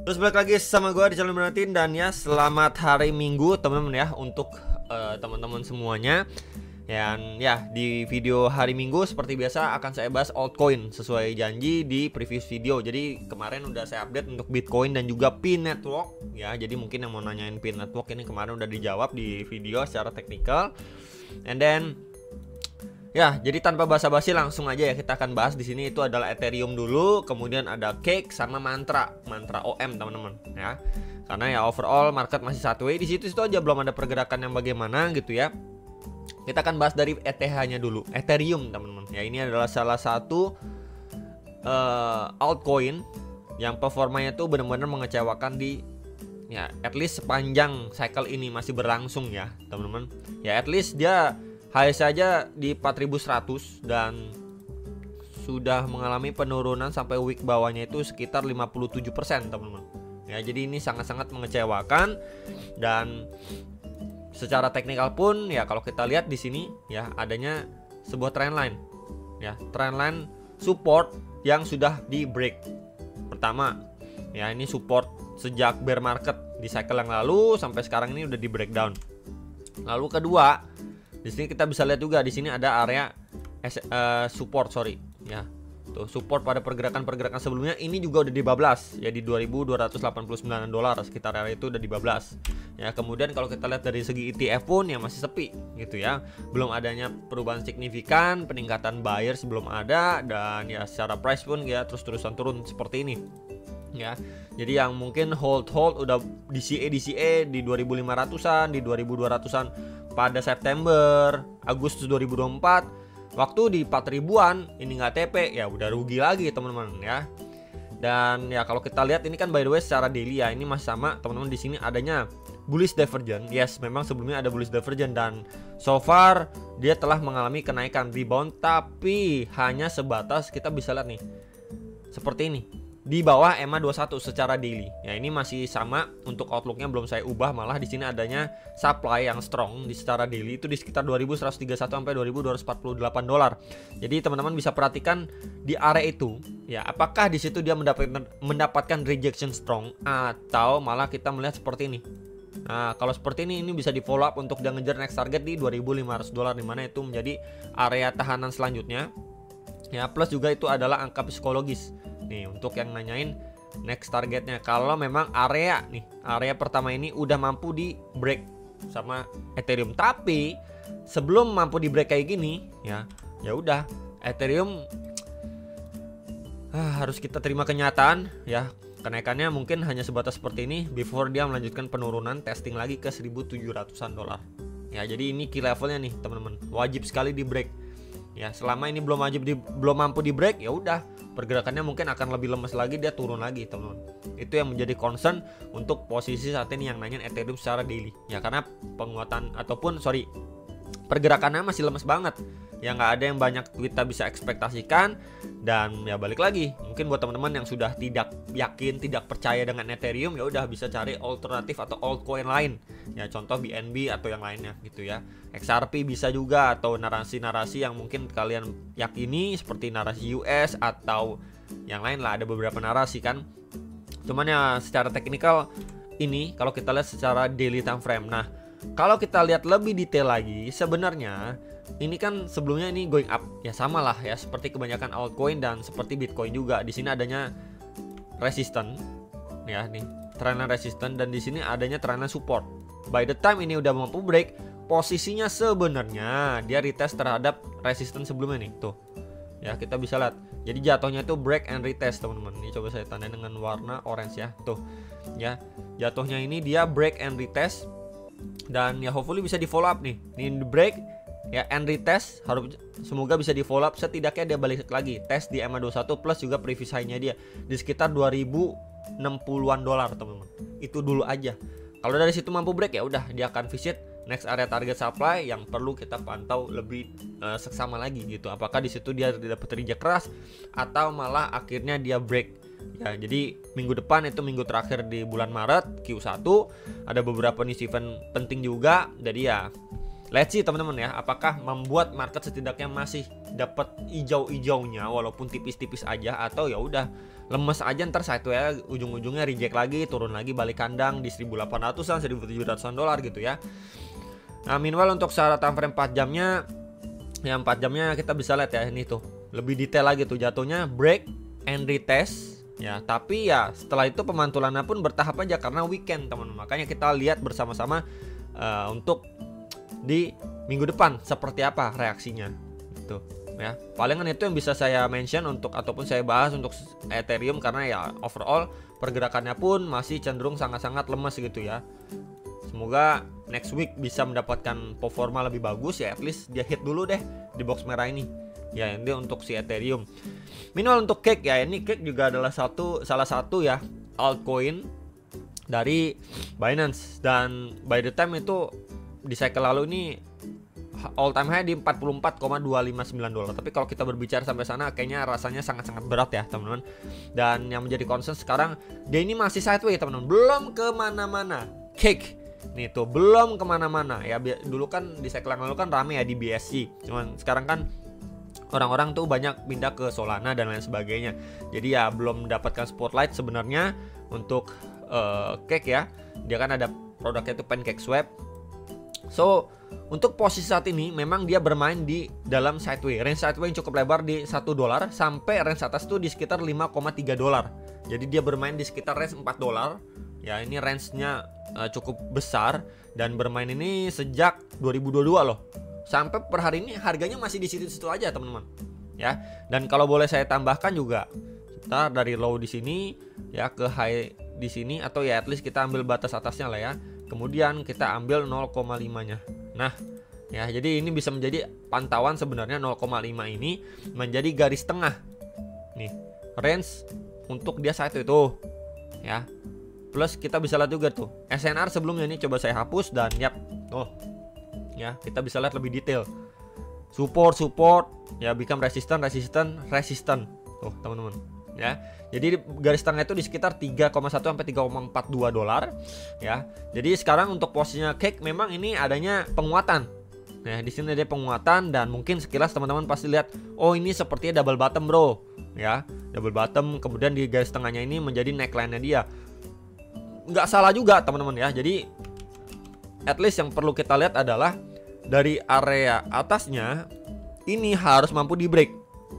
Terus balik lagi sama gue di channel Bernardin. Dan ya, selamat hari Minggu teman-teman ya, untuk teman-teman semuanya. Dan ya, di video hari Minggu seperti biasa akan saya bahas altcoin sesuai janji di previous video. Jadi kemarin udah saya update untuk Bitcoin dan juga Pin Network ya. Jadi mungkin yang mau nanyain Pin Network ini kemarin udah dijawab di video secara teknikal. And then ya, jadi tanpa basa-basi langsung aja ya kita akan bahas di sini. Itu adalah Ethereum dulu, kemudian ada Cake sama mantra OM teman-teman ya. Karena ya overall market masih sideways di situ aja, belum ada pergerakan yang bagaimana gitu ya. Kita akan bahas dari ETH-nya dulu, Ethereum teman-teman. Ya, ini adalah salah satu altcoin yang performanya tuh benar-benar mengecewakan di ya, at least sepanjang cycle ini masih berlangsung ya teman-teman. Ya, at least dia high saja di 4100 dan sudah mengalami penurunan sampai week bawahnya itu sekitar 57% teman-teman. Ya, jadi ini sangat-sangat mengecewakan. Dan secara teknikal pun ya, kalau kita lihat di sini ya, adanya sebuah trendline ya, trendline support yang sudah di break. Pertama ya, ini support sejak bear market di cycle yang lalu sampai sekarang ini udah di breakdown. Lalu kedua, di sini kita bisa lihat juga di sini ada area support ya. Tuh, support pada pergerakan sebelumnya ini juga udah dibablas ya, di $2.289 sekitar area itu udah dibablas. Ya, kemudian kalau kita lihat dari segi ETF pun ya masih sepi gitu ya. Belum adanya perubahan signifikan, peningkatan buyers belum ada, dan ya secara price pun ya terus-terusan turun seperti ini. Ya, jadi yang mungkin hold udah DCA di 2500-an, di 2200-an pada September, Agustus 2024, waktu di 4000-an ini nggak TP ya, udah rugi lagi teman-teman ya. Dan ya kalau kita lihat ini kan by the way secara daily ya, ini masih sama teman-teman. Di sini adanya bullish divergence. Yes, memang sebelumnya ada bullish divergence dan so far dia telah mengalami kenaikan rebound, tapi hanya sebatas kita bisa lihat nih seperti ini, di bawah EMA 21 secara daily. Ya, ini masih sama untuk outlooknya belum saya ubah, malah di sini adanya supply yang strong di secara daily itu di sekitar 2131 sampai $2248. Jadi teman-teman bisa perhatikan di area itu ya, apakah di situ dia mendapatkan rejection strong atau malah kita melihat seperti ini. Nah, kalau seperti ini bisa di follow up untuk dia ngejar next target di $2.500, di mana itu menjadi area tahanan selanjutnya. Ya, plus juga itu adalah angka psikologis. Nih, untuk yang nanyain next targetnya, kalau memang area pertama ini udah mampu di break sama Ethereum. Tapi sebelum mampu di break kayak gini ya udah Ethereum harus kita terima kenyataan ya, kenaikannya mungkin hanya sebatas seperti ini before dia melanjutkan penurunan testing lagi ke $1.700-an. Ya, jadi ini key levelnya nih teman-teman, wajib sekali di break. Ya, selama ini belum mampu di break ya udah, pergerakannya mungkin akan lebih lemes lagi, dia turun lagi teman-teman. Itu yang menjadi concern untuk posisi saat ini yang nanyain Ethereum secara daily ya, karena pergerakannya masih lemes banget ya, nggak ada yang banyak kita bisa ekspektasikan. Dan ya balik lagi, mungkin buat teman-teman yang sudah tidak yakin, tidak percaya dengan Ethereum, ya udah bisa cari alternatif atau altcoin lain ya, contoh BNB atau yang lainnya gitu ya. XRP bisa juga, atau narasi-narasi yang mungkin kalian yakini seperti narasi US atau yang lain lah, ada beberapa narasi kan. Cuman ya secara teknikal ini kalau kita lihat secara daily time frame. Nah, kalau kita lihat lebih detail lagi, sebenarnya ini kan sebelumnya ini going up ya, sama lah ya seperti kebanyakan altcoin dan seperti Bitcoin juga. Di sini adanya resistance ya, nih trendline resistance, dan di sini adanya trendline support. By the time ini udah mampu break, posisinya sebenarnya dia retest terhadap resistance sebelumnya nih tuh. Ya, kita bisa lihat. Jadi jatuhnya itu break and retest teman-teman. Ini coba saya tanda dengan warna orange ya. Tuh. Ya, jatuhnya ini dia break and retest. Dan ya hopefully bisa di follow up nih. Ini break ya and retest, harus semoga bisa di follow up, setidaknya dia balik lagi tes di EMA 21 plus juga previous high-nya dia di sekitar $2.060-an teman-teman. Itu dulu aja. Kalau dari situ mampu break ya udah, dia akan visit next area target supply yang perlu kita pantau lebih seksama lagi gitu. Apakah di situ dia dapat reject keras atau malah akhirnya dia break. Ya, jadi minggu depan itu minggu terakhir di bulan Maret Q1, ada beberapa news event penting juga. Jadi ya let's see teman-teman ya, apakah membuat market setidaknya masih dapat hijau-hijaunya walaupun tipis-tipis aja, atau ya udah lemes aja ntar sideways ujung-ujungnya reject lagi, turun lagi balik kandang di 1800-an, 1700-an dolar gitu ya. Nah, meanwhile untuk secara time frame 4 jamnya, yang 4 jamnya kita bisa lihat ya, ini tuh lebih detail lagi tuh jatuhnya break and retest ya, tapi ya setelah itu pemantulannya pun bertahap aja karena weekend teman-teman. Makanya kita lihat bersama-sama untuk di minggu depan seperti apa reaksinya gitu ya. Palingan itu yang bisa saya mention untuk ataupun saya bahas untuk Ethereum, karena ya overall pergerakannya pun masih cenderung sangat-sangat lemas gitu ya. Semoga next week bisa mendapatkan performa lebih bagus ya, at least dia hit dulu deh di box merah ini. Ya, ini untuk si Ethereum. Minimal untuk Cake ya, ini Cake juga adalah salah satu ya altcoin dari Binance, dan by the time itu di cycle lalu ini all time high di 44,259 dolar. Tapi kalau kita berbicara sampai sana kayaknya rasanya sangat-sangat berat ya teman-teman. Dan yang menjadi concern sekarang, dia ini masih sideways teman-teman, belum kemana-mana. Cake nih tuh belum kemana-mana ya. Dulu kan di cycle yang lalu kan rame ya di BSC, cuman sekarang kan orang-orang tuh banyak pindah ke Solana dan lain sebagainya. Jadi ya belum mendapatkan spotlight sebenarnya untuk Cake ya. Dia kan ada produknya itu PancakeSwap. So untuk posisi saat ini memang dia bermain di dalam sideways, range sideways yang cukup lebar di $1 sampai range atas tuh di sekitar 5,3 dolar. Jadi dia bermain di sekitar range $4 ya. Ini range-nya cukup besar dan bermain ini sejak 2022 loh. Sampai per hari ini harganya masih di situ-situ aja teman-teman ya. Dan kalau boleh saya tambahkan juga, kita dari low di sini ya ke high di sini, atau ya at least kita ambil batas atasnya lah ya. Kemudian kita ambil 0,5-nya. Nah, ya jadi ini bisa menjadi pantauan sebenarnya 0,5 ini menjadi garis tengah. Nih, range untuk dia satu itu ya. Plus kita bisa lihat juga tuh SNR sebelumnya ini, coba saya hapus dan yap. Tuh. Ya, kita bisa lihat lebih detail. Support ya, become resistant. Tuh, teman-teman. Ya. Jadi garis tengah itu di sekitar 3,1 sampai 3,42 dolar ya. Jadi sekarang untuk posisinya Cake memang ini adanya penguatan. Nah, di sini ada penguatan dan mungkin sekilas teman-teman pasti lihat, oh ini sepertinya double bottom, bro. Ya, double bottom, kemudian di garis tengahnya ini menjadi neckline-nya dia. Nggak salah juga, teman-teman ya. Jadi at least yang perlu kita lihat adalah dari area atasnya ini harus mampu di break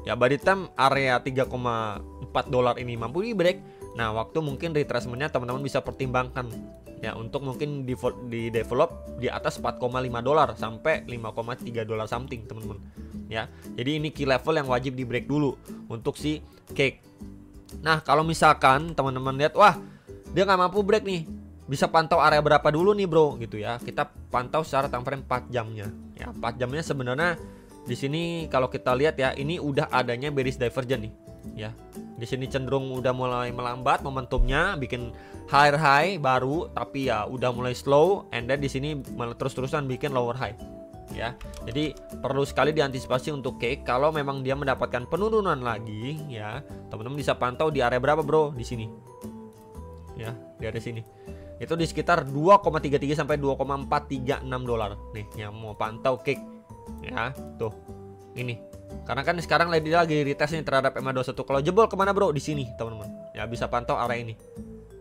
ya. By the time area 3,4 dolar ini mampu di break, nah waktu mungkin retracementnya teman-teman bisa pertimbangkan ya untuk mungkin di develop di atas 4,5 dolar sampai 5,3 dolar something teman-teman ya. Jadi ini key level yang wajib di break dulu untuk si Cake. Nah kalau misalkan teman-teman lihat, wah dia nggak mampu break nih, bisa pantau area berapa dulu nih bro gitu ya. Kita pantau secara time frame 4 jamnya. Ya, 4 jamnya sebenarnya di sini kalau kita lihat ya, ini udah adanya bearish divergence nih. Ya. Di sini cenderung udah mulai melambat momentumnya, bikin higher high baru tapi ya udah mulai slow, and then di sini malah terus-terusan bikin lower high. Ya. Jadi perlu sekali diantisipasi untuk Cake kalau memang dia mendapatkan penurunan lagi ya. Teman-teman bisa pantau di area berapa bro? Di sini. Ya, di area sini. Itu di sekitar 2,33 sampai 2,436 dolar nih yang mau pantau Cake ya. Tuh ini karena kan sekarang lagi retest nih terhadap EMA21. Kalau jebol kemana bro? Di sini teman-teman ya, bisa pantau area ini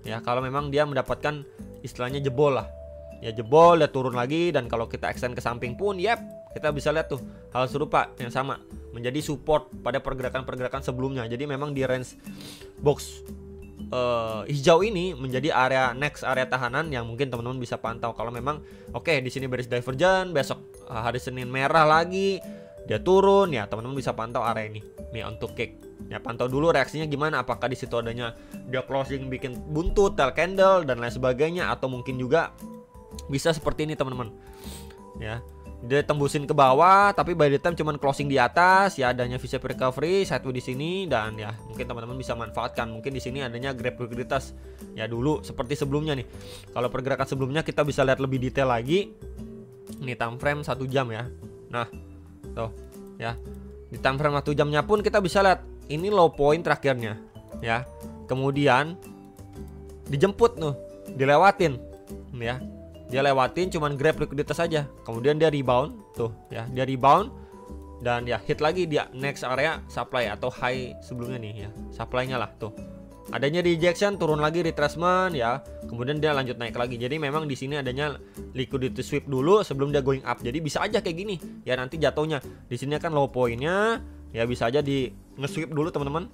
ya. Kalau memang dia mendapatkan istilahnya jebol lah ya, jebol dia turun lagi, dan kalau kita extend ke samping pun yep, kita bisa lihat tuh hal serupa yang sama menjadi support pada pergerakan-pergerakan sebelumnya. Jadi memang di range box hijau ini menjadi next area tahanan yang mungkin teman-teman bisa pantau. Kalau memang oke, di sini bearish divergence, besok hari Senin merah lagi dia turun ya, teman-teman bisa pantau area ini nih untuk Cake ya. Pantau dulu reaksinya gimana, apakah di situ adanya dia closing bikin buntut, tail candle dan lain sebagainya, atau mungkin juga bisa seperti ini teman-teman ya, dia tembusin ke bawah tapi by the time cuman closing di atas ya, adanya V-shape recovery sideways di sini, dan ya mungkin teman-teman bisa manfaatkan. Mungkin di sini adanya grab liquidity ya dulu seperti sebelumnya nih. Kalau pergerakan sebelumnya kita bisa lihat lebih detail lagi. Ini time frame 1 jam ya. Nah, tuh ya. Di time frame 1 jamnya pun kita bisa lihat ini low point terakhirnya ya. Kemudian dijemput tuh, dilewatin ya. dia lewatin cuman grab likuiditas aja, kemudian dia rebound tuh ya, dia rebound dan ya hit lagi dia next area supply atau high sebelumnya nih ya, supply-nya lah tuh. Adanya rejection, turun lagi retracement ya, kemudian dia lanjut naik lagi. Jadi memang di sini adanya liquidity sweep dulu sebelum dia going up. Jadi bisa aja kayak gini ya nanti jatuhnya. Di sini kan low point-nya ya, bisa aja di nge-sweep dulu teman-teman.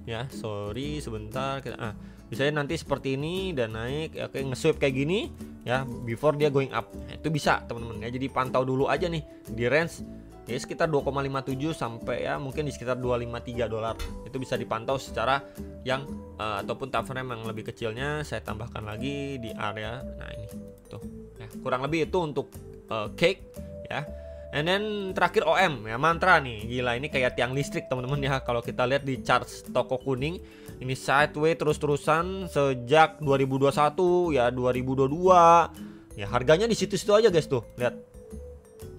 Ya, sorry sebentar kita bisa nanti seperti ini dan naik ya, oke nge-sweep kayak gini ya before dia going up. Nah, itu bisa teman-teman ya. Jadi pantau dulu aja nih di range ya sekitar 2,57 sampai ya mungkin di sekitar 253 dolar. Itu bisa dipantau secara yang ataupun time frame yang lebih kecilnya saya tambahkan lagi di area. Nah, ini tuh ya, kurang lebih itu untuk cake ya. And then terakhir OM ya, mantra nih. Gila, ini kayak tiang listrik teman-teman ya. Kalau kita lihat di chart toko kuning, ini sideways terus-terusan sejak 2021 ya 2022. Ya harganya di situ-situ aja guys tuh. Lihat.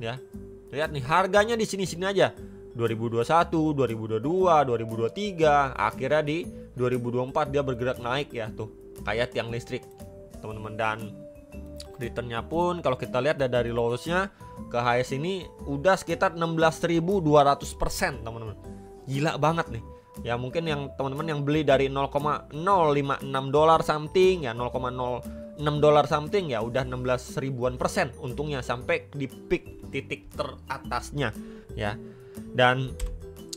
Ya. Lihat nih harganya di sini-sini aja. 2021, 2022, 2023, akhirnya di 2024 dia bergerak naik ya tuh. Kayak tiang listrik, teman-teman. Dan returnnya pun kalau kita lihat dari lowesnya ke highest ini udah sekitar 16.200% teman-teman. Gila banget nih. Ya mungkin yang teman-teman yang beli dari 0,056 dolar something ya 0,06 dolar something ya udah 16 ribuan persen untungnya sampai di peak titik teratasnya ya. Dan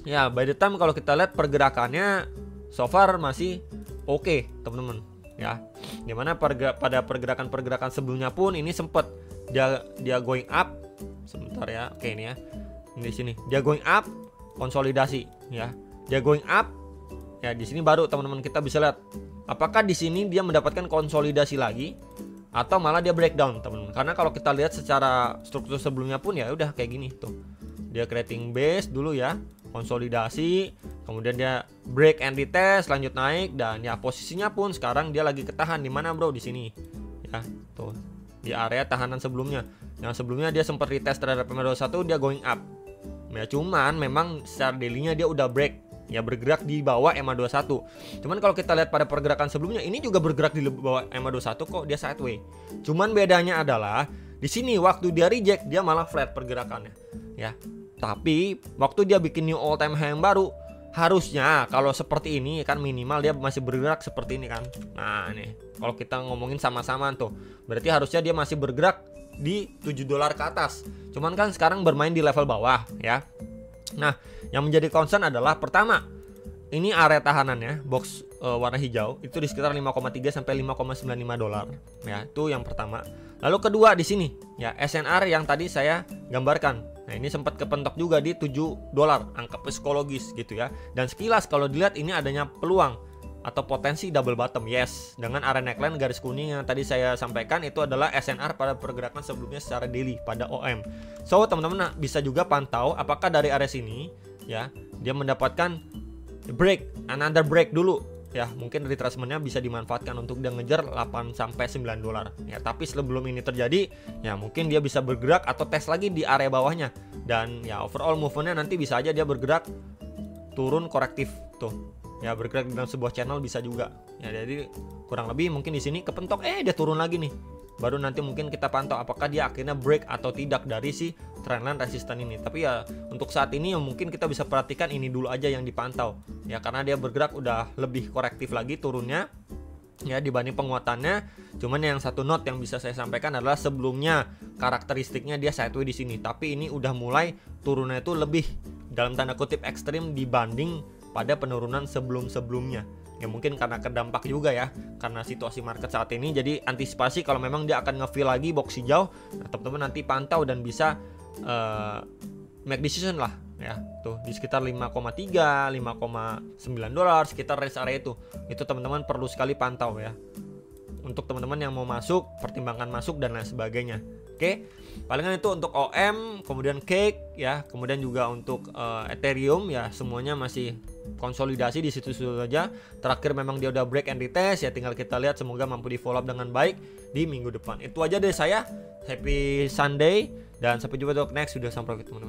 ya by the time kalau kita lihat pergerakannya so far masih oke teman-teman ya. Dimana pada pergerakan sebelumnya pun ini sempat dia going up sebentar ya. Oke ini ya. Ini di sini dia going up konsolidasi ya. Dia going up ya, di sini baru teman-teman kita bisa lihat apakah di sini dia mendapatkan konsolidasi lagi atau malah dia breakdown teman-teman. Karena kalau kita lihat secara struktur sebelumnya pun ya udah kayak gini tuh. Dia creating base dulu ya, konsolidasi, kemudian dia break and retest, lanjut naik dan ya posisinya pun sekarang dia lagi ketahan di mana bro, di sini. Ya, tuh. Di area tahanan sebelumnya. Yang sebelumnya dia sempat retest terhadap MA21 dia going up. Ya cuman memang secara daily-nya dia udah break. Ya bergerak di bawah MA21. Cuman kalau kita lihat pada pergerakan sebelumnya ini juga bergerak di bawah MA21 kok, dia sideways. Cuman bedanya adalah di sini waktu dia reject dia malah flat pergerakannya ya. Tapi waktu dia bikin new all time high yang baru, harusnya kalau seperti ini kan minimal dia masih bergerak seperti ini kan. Nah, ini kalau kita ngomongin sama-sama tuh, berarti harusnya dia masih bergerak di 7 dolar ke atas. Cuman kan sekarang bermain di level bawah ya. Nah, yang menjadi concern adalah pertama, ini area tahanannya box warna hijau itu di sekitar 5,3 sampai 5,95 dolar. Ya, itu yang pertama. Lalu kedua di sini ya SNR yang tadi saya gambarkan. Nah, ini sempat kepentok juga di 7 dolar, angka psikologis gitu ya. Dan sekilas kalau dilihat ini adanya peluang atau potensi double bottom, yes. Dengan area neckline garis kuning yang tadi saya sampaikan itu adalah SNR pada pergerakan sebelumnya secara daily pada OM. So teman-teman bisa juga pantau apakah dari area sini ya dia mendapatkan another break dulu ya, mungkin retracement-nya bisa dimanfaatkan untuk dia ngejar 8 sampai 9 dolar ya. Tapi sebelum ini terjadi ya mungkin dia bisa bergerak atau tes lagi di area bawahnya. Dan ya overall movement-nya nanti bisa aja dia bergerak turun korektif tuh. Ya bergerak dalam sebuah channel bisa juga. Ya jadi kurang lebih mungkin di sini kepentok dia turun lagi nih. Baru nanti mungkin kita pantau apakah dia akhirnya break atau tidak dari si trendline resisten ini. Tapi ya untuk saat ini ya mungkin kita bisa perhatikan ini dulu aja yang dipantau. Ya karena dia bergerak udah lebih korektif lagi turunnya ya dibanding penguatannya. Cuman yang satu note yang bisa saya sampaikan adalah sebelumnya karakteristiknya dia sideways di sini. Tapi ini udah mulai turunnya itu lebih dalam tanda kutip ekstrim dibanding pada penurunan sebelum-sebelumnya. Ya mungkin karena terdampak juga ya karena situasi market saat ini. Jadi antisipasi kalau memang dia akan nge-fill lagi box hijau, nah, teman-teman nanti pantau dan bisa make decision lah ya. Tuh di sekitar 5,3, 5,9 dolar sekitar range area itu. Itu teman-teman perlu sekali pantau ya. Untuk teman-teman yang mau masuk, pertimbangkan masuk dan lain sebagainya. Oke. Palingan itu untuk OM, kemudian Cake ya, kemudian juga untuk Ethereum ya, semuanya masih konsolidasi di situ-situ saja. Terakhir memang dia udah break and retest ya, tinggal kita lihat semoga mampu di follow up dengan baik di minggu depan. Itu aja dari saya. Happy Sunday dan sampai jumpa untuk next video. Sampai teman-teman.